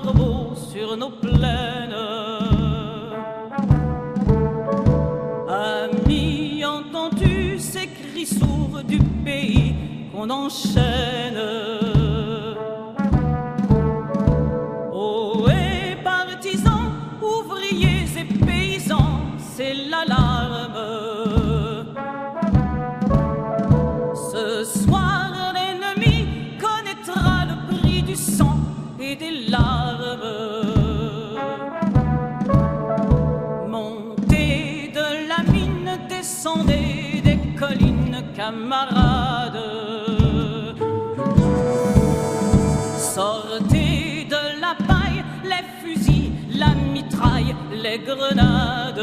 corbeaux sur nos plaines. Amis, entends-tu ces cris sourds du pays qu'on enchaîne? Ohé, partisans, ouvriers et paysans, c'est l'alarme. Ce soir, l'ennemi connaîtra le prix du sang et des larmes. Montez de la mine, descendez des collines, camarades. Sortez de la paille, les fusils, la mitraille, les grenades.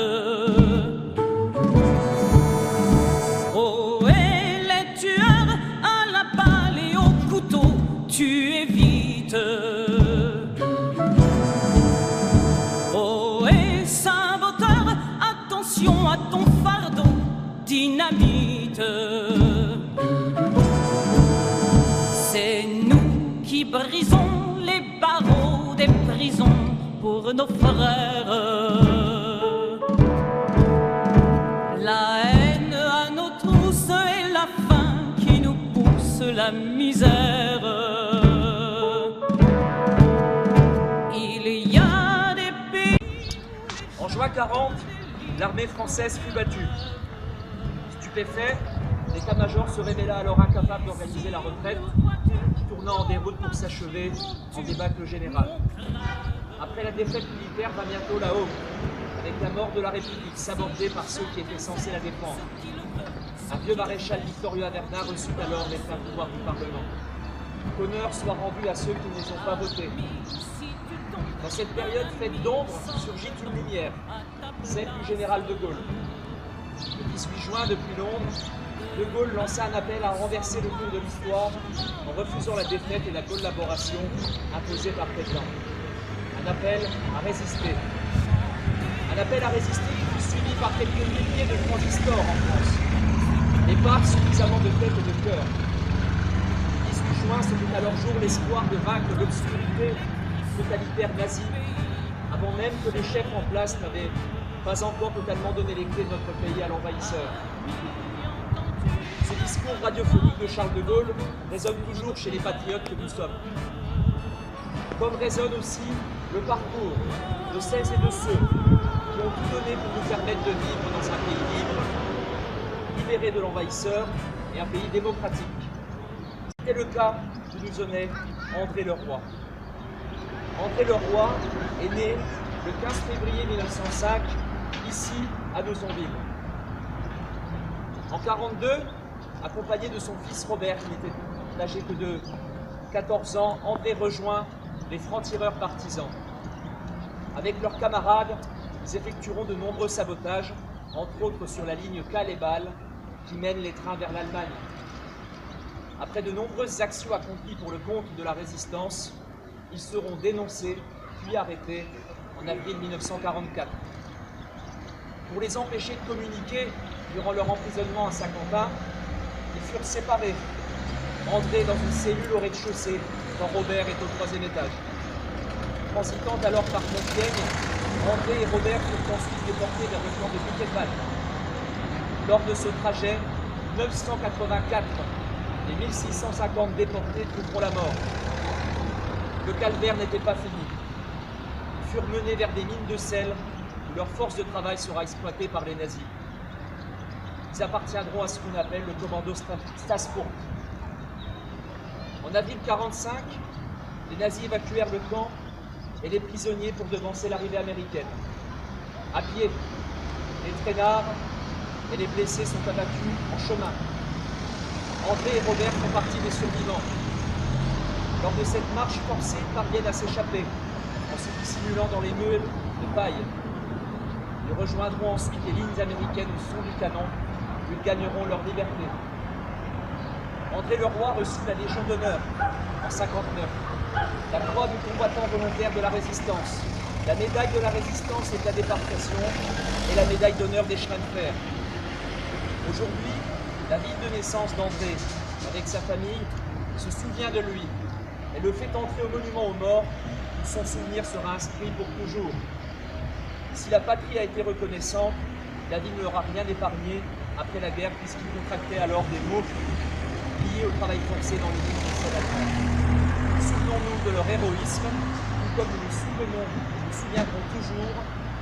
Oh, et les tueurs à la balle et au couteau, tuez vite. Oh, et saboteur, attention à ton fardeau, dynamite. C'est nous qui brisons les barreaux des prisons pour nos frères. La haine à nos trousses et la faim qui nous pousse la misère. Il y a des pays... En juin 40, l'armée française fut battue. Stupéfait, l'état-major se révéla alors incapable d'organiser la retraite, tournant en déroute pour s'achever en débâcle général. Après la défaite militaire va bientôt la haute, avec la mort de la République sabordée par ceux qui étaient censés la défendre. Un vieux maréchal victorieux Averna reçut alors les pleins pouvoirs du Parlement. Qu'honneur soit rendu à ceux qui ne les ont pas votés. Dans cette période faite d'ombre surgit une lumière, celle du général de Gaulle. Le 18 juin, depuis Londres, de Gaulle lança un appel à renverser le cours de l'histoire en refusant la défaite et la collaboration imposée par Pétain. Un appel à résister. Un appel à résister qui fut suivi par quelques milliers de transistors en France, et pas suffisamment de tête et de cœur. Le 18 juin, c'était alors jour l'espoir de vaincre l'obscurité totalitaire nazie, avant même que les chefs en place n'avaient pas encore totalement donné les clés de notre pays à l'envahisseur. Ce discours radiophonique de Charles de Gaulle résonne toujours chez les patriotes que nous sommes. Comme résonne aussi le parcours de celles et de ceux qui ont tout donné pour nous permettre de vivre dans un pays libre, libéré de l'envahisseur et un pays démocratique. C'était le cas où nous honnait André Leroi. André Leroi est né le 15 février 1905, ici à Nozonville. En 1942, accompagné de son fils Robert, qui n'était âgé que de 14 ans, André rejoint les francs-tireurs partisans. Avec leurs camarades, ils effectueront de nombreux sabotages, entre autres sur la ligne Calais-Bâle, qui mène les trains vers l'Allemagne. Après de nombreuses actions accomplies pour le compte de la résistance, ils seront dénoncés, puis arrêtés en avril 1944. Pour les empêcher de communiquer durant leur emprisonnement à Saint-Quentin, ils furent séparés. André dans une cellule au rez-de-chaussée, quand Robert est au 3e étage. Transitant alors par Compiègne, André et Robert furent ensuite déportés vers le camp de Buchenwald. Lors de ce trajet, 984 des 1650 déportés trouveront la mort. Le calvaire n'était pas fini. Ils furent menés vers des mines de sel où leur force de travail sera exploitée par les nazis. Ils appartiendront à ce qu'on appelle le commando Stassfurt. En avril 1945, les nazis évacuèrent le camp et les prisonniers pour devancer l'arrivée américaine. À pied, les traînards et les blessés sont abattus en chemin. André et Robert font partie des survivants. Lors de cette marche forcée, ils parviennent à s'échapper en se dissimulant dans les meules de paille. Ils rejoindront ensuite les lignes américaines au son du canon, où ils gagneront leur liberté. André Leroi reçut la Légion d'honneur en 1959, la croix du combattant volontaire de la résistance, la médaille de la résistance et de la déportation et la médaille d'honneur des chemins de fer. Aujourd'hui, la ville de naissance d'André, avec sa famille, se souvient de lui et le fait entrer au monument aux morts son souvenir sera inscrit pour toujours. Si la patrie a été reconnaissante, la ville ne leur a rien épargné après la guerre, puisqu'ils contractaient alors des maux liés au travail forcé dans les villes conservatrices. Souvenons-nous de leur héroïsme, tout comme nous nous souviendrons toujours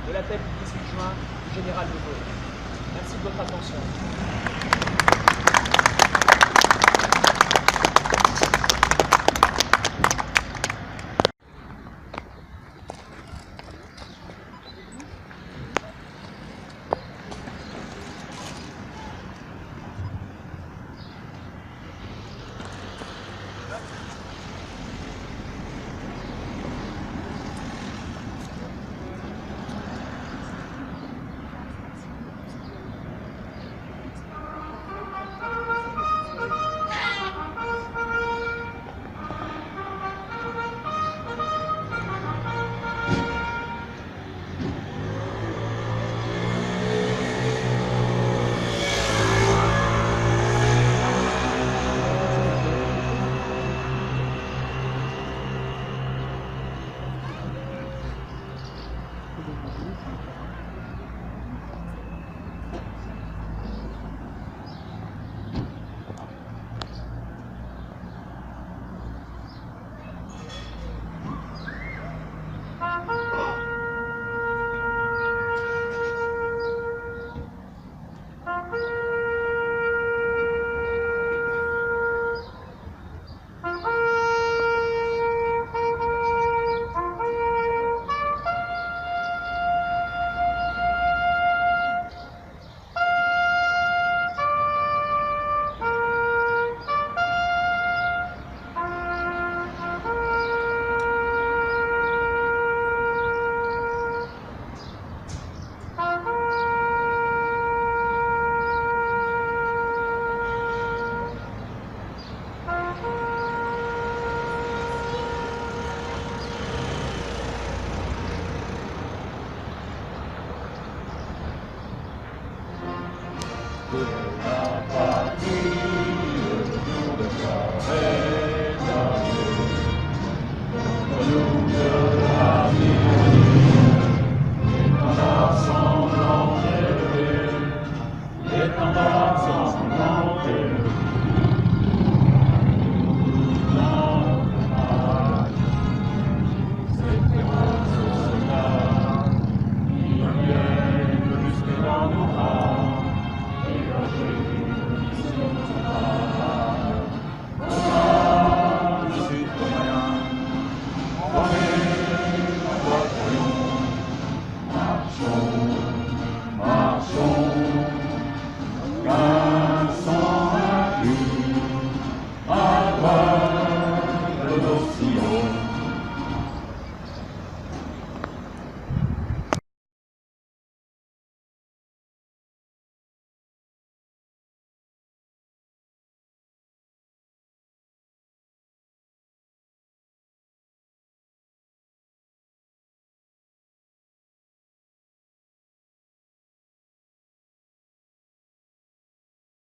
de l'appel du 18 juin du général de Gaulle. Merci de votre attention.